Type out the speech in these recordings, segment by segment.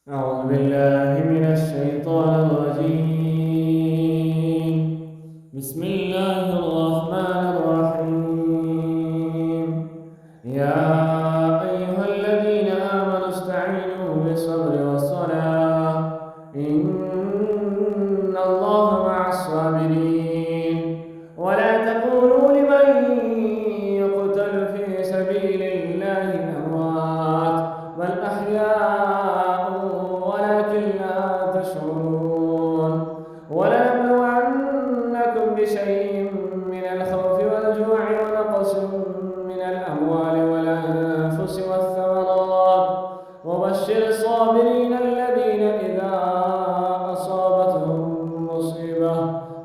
أعوذ بالله من الشيطان الرجيم. بسم الله الرحمن الرحيم. يا أيها الذين آمنوا استعينوا بالصبر والصلاة إن الله مع الصابرين. ولا تقولوا لمن يقتل في سبيل الله أموات بل أحياء ولكن لا تشعرون. ولنبلونكم بشيء من الخوف والجوع ونقص من الأموال والأنفس والثمرات وبشر الصابرين الذين إذا أصابتهم مصيبة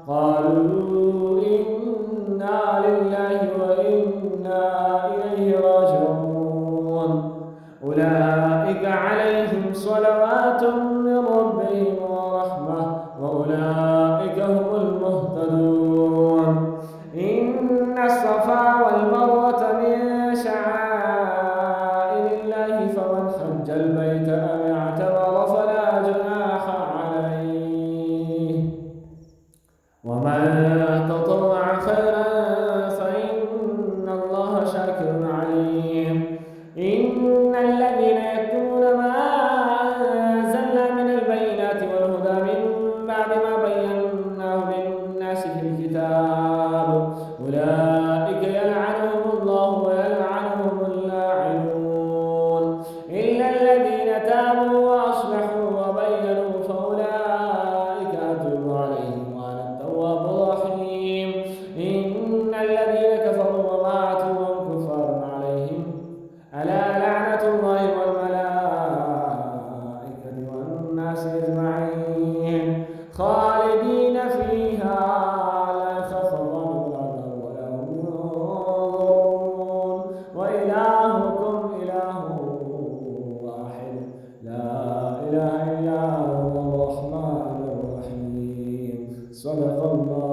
قالوا إنا لله وإنا إليه راجعون. أولئك عليهم صلوات من ربهم ورحمة وأولئك هم المهتدون. إن الصفا والمروة من شعائر الله فمن حج البيت أو اعتمر فلا جناح عليه ومن تطوع خيرا فإن الله شاكر عليم. إن الذين يكتمون ما أنزلنا من البينات والهدى من بعد ما بيناه للناس في الكتاب أولئك يلعنهم الله ويلعنهم اللاعنون إلا الذين تابوا وأصلحوا وبينوا فأولئك أتوب عليهم وأنا التواب الرحيم. إن الذين كفروا وماتوا وهم كفار عليهم ألا لعنة الله والملائكة والناس أجمعين خالدين فيها لا يخفف عنهم ولا هم ينظرون. وإلهكم إله واحد لا إله إلا هو الرحمن الرحيم. صدق الله.